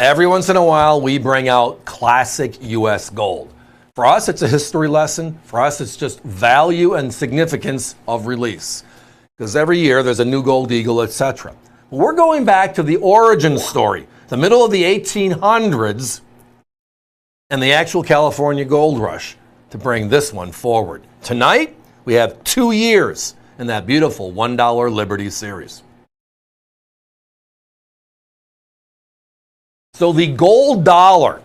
Every once in a while, we bring out classic U.S. gold. For us, it's a history lesson. For us, it's just value and significance of release. Because every year, there's a new gold eagle, etc. We're going back to the origin story, the middle of the 1800s, and the actual California gold rush to bring this one forward. Tonight, we have 2 years in that beautiful $1 Liberty series. So the gold dollar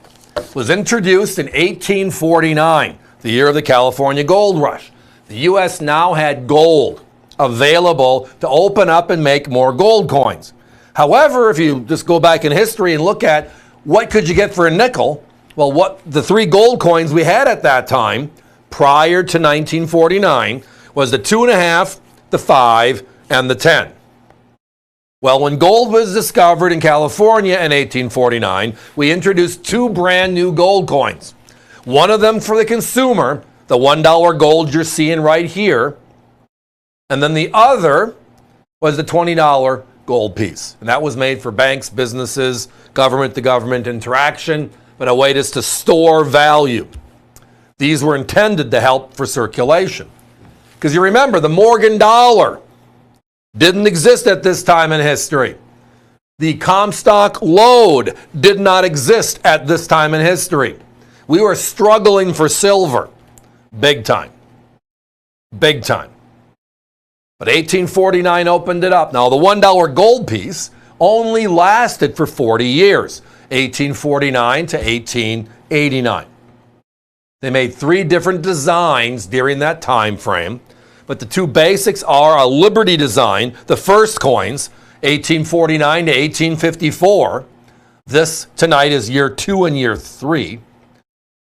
was introduced in 1849, the year of the California gold rush. The U.S. now had gold available to open up and make more gold coins. However, if you just go back in history and look at what could you get for a nickel, well, what the 3 gold coins we had at that time, prior to 1949, was the 2.5, the 5, and the 10. Well, when gold was discovered in California in 1849, we introduced 2 brand new gold coins. One of them for the consumer, the $1 gold you're seeing right here, and then the other was the $20 gold piece. And that was made for banks, businesses, government-to-government interaction, but a way just to store value. These were intended to help for circulation. Because you remember, the Morgan dollar didn't exist at this time in history. The Comstock lode did not exist at this time in history. We were struggling for silver. Big time. Big time. But 1849 opened it up. Now, the $1 gold piece only lasted for 40 years, 1849 to 1889. They made 3 different designs during that time frame. But the 2 basics are a Liberty design, the first coins, 1849 to 1854. This tonight is year 2 and year 3.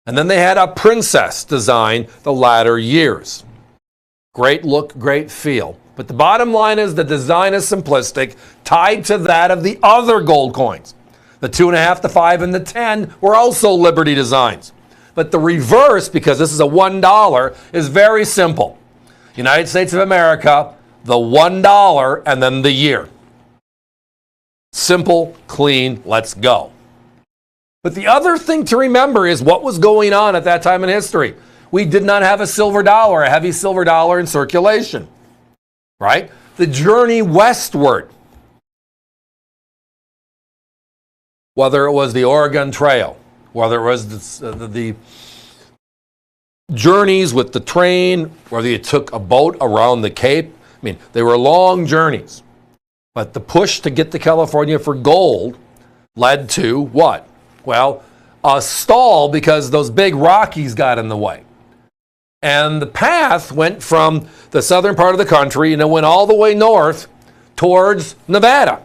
And then they had a Princess design the latter years. Great look, great feel. But the bottom line is the design is simplistic, tied to that of the other gold coins. The 2.5, the 5, and the 10 were also Liberty designs. But the reverse, because this is a $1, is very simple. United States of America, the $1, and then the year. Simple, clean, let's go. But the other thing to remember is what was going on at that time in history. We did not have a silver dollar, a heavy silver dollar in circulation, right? The journey westward, whether it was the Oregon Trail, whether it was the journeys with the train, whether you took a boat around the Cape. I mean, they were long journeys. But the push to get to California for gold led to what? Well, a stall because those big Rockies got in the way. And the path went from the southern part of the country and it went all the way north towards Nevada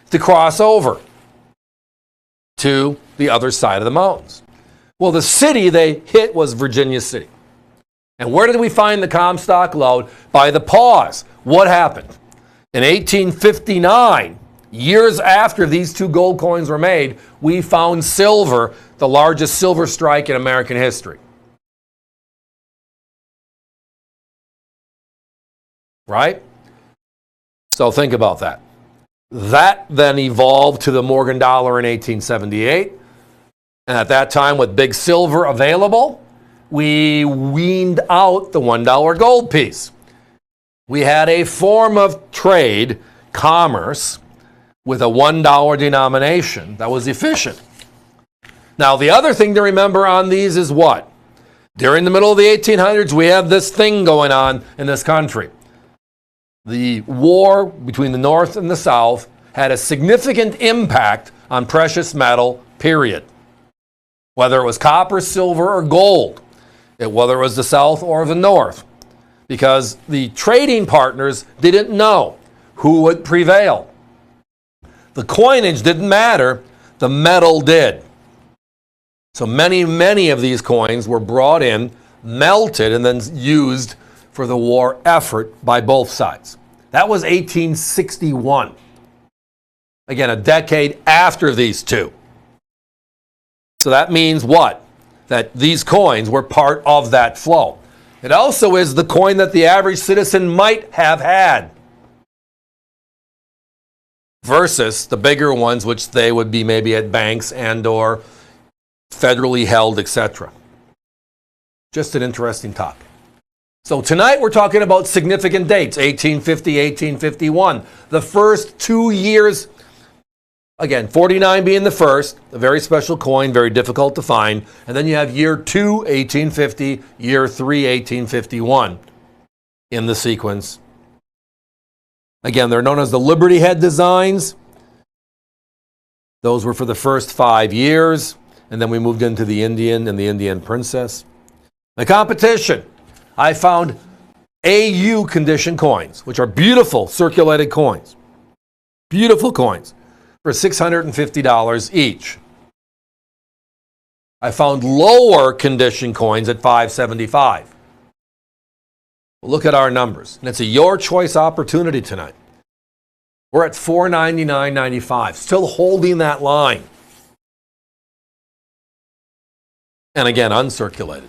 to cross over to the other side of the mountains. Well, the city they hit was Virginia City. And where did we find the Comstock lode? By the pause. What happened? In 1859, years after these 2 gold coins were made, we found silver, the largest silver strike in American history. Right? So think about that. That then evolved to the Morgan dollar in 1878. And at that time, with big silver available, we weaned out the $1 gold piece. We had a form of trade, commerce, with a $1 denomination that was efficient. Now, the other thing to remember on these is what? During the middle of the 1800s, we have this thing going on in this country. The war between the North and the South had a significant impact on precious metal, period. Whether it was copper, silver, or gold, whether it was the South or the North, because the trading partners didn't know who would prevail. The coinage didn't matter, the metal did. So many of these coins were brought in, melted, and then used for the war effort by both sides. That was 1861. Again, a decade after these 2. So that means what? That these coins were part of that flow. It also is the coin that the average citizen might have had. versus the bigger ones, which they would be maybe at banks and or federally held, etc. Just an interesting topic. So tonight we're talking about significant dates, 1850, 1851. The first 2 years, again, 49 being the first, a very special coin, very difficult to find. And then you have year 2, 1850, year 3, 1851 in the sequence. Again, they're known as the Liberty Head designs. Those were for the first 5 years. And then we moved into the Indian and the Indian Princess. The competition, I found AU condition coins, which are beautiful circulated coins. Beautiful coins for $650 each. I found lower condition coins at $575. Look at our numbers. And it's a your choice opportunity tonight. We're at $499.95, still holding that line. And again, uncirculated.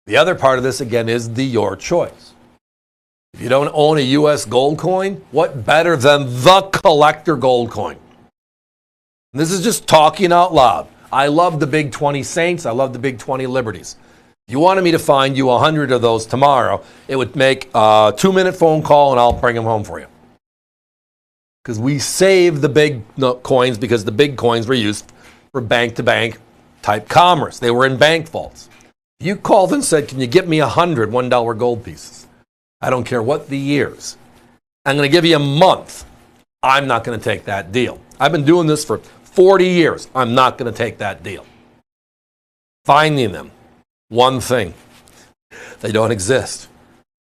The other part of this, again, is the your choice. If you don't own a U.S. gold coin, what better than the collector gold coin? And this is just talking out loud. I love the big 20 Saints. I love the big 20 Liberties. If you wanted me to find you 100 of those tomorrow, it would make a 2-minute phone call and I'll bring them home for you. Because we save the big coins because the big coins were used for bank-to-bank type commerce. They were in bank vaults. If you called and said, can you get me 100 $1 gold pieces? I don't care what the years. I'm going to give you a month. I'm not going to take that deal. I've been doing this for 40 years. I'm not going to take that deal. Finding them. One thing. They don't exist.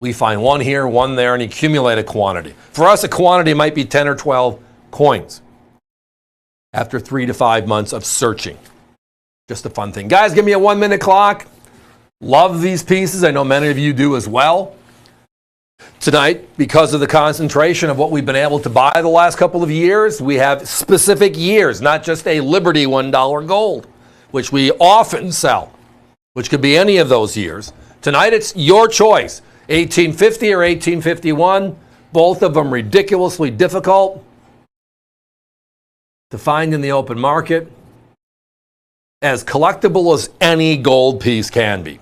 We find one here, one there, and accumulate a quantity. For us, a quantity might be 10 or 12 coins after 3 to 5 months of searching. Just a fun thing. Guys, give me a 1-minute clock. Love these pieces. I know many of you do as well. Tonight, because of the concentration of what we've been able to buy the last couple of years, we have specific years, not just a Liberty $1 gold, which we often sell, which could be any of those years. Tonight, it's your choice, 1850 or 1851. Both of them ridiculously difficult to find in the open market, as collectible as any gold piece can be.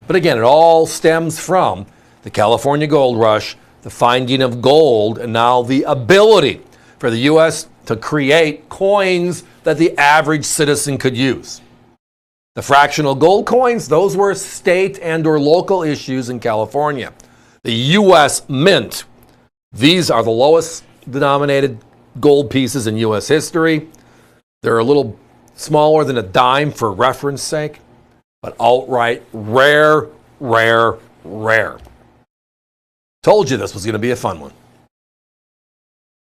But again, it all stems from the California gold rush, the finding of gold, and now the ability for the U.S. to create coins that the average citizen could use. The fractional gold coins, those were state and or local issues in California. The U.S. Mint, these are the lowest denominated gold pieces in U.S. history. They're a little smaller than a dime for reference sake, but outright rare, rare, rare. Told you this was going to be a fun one.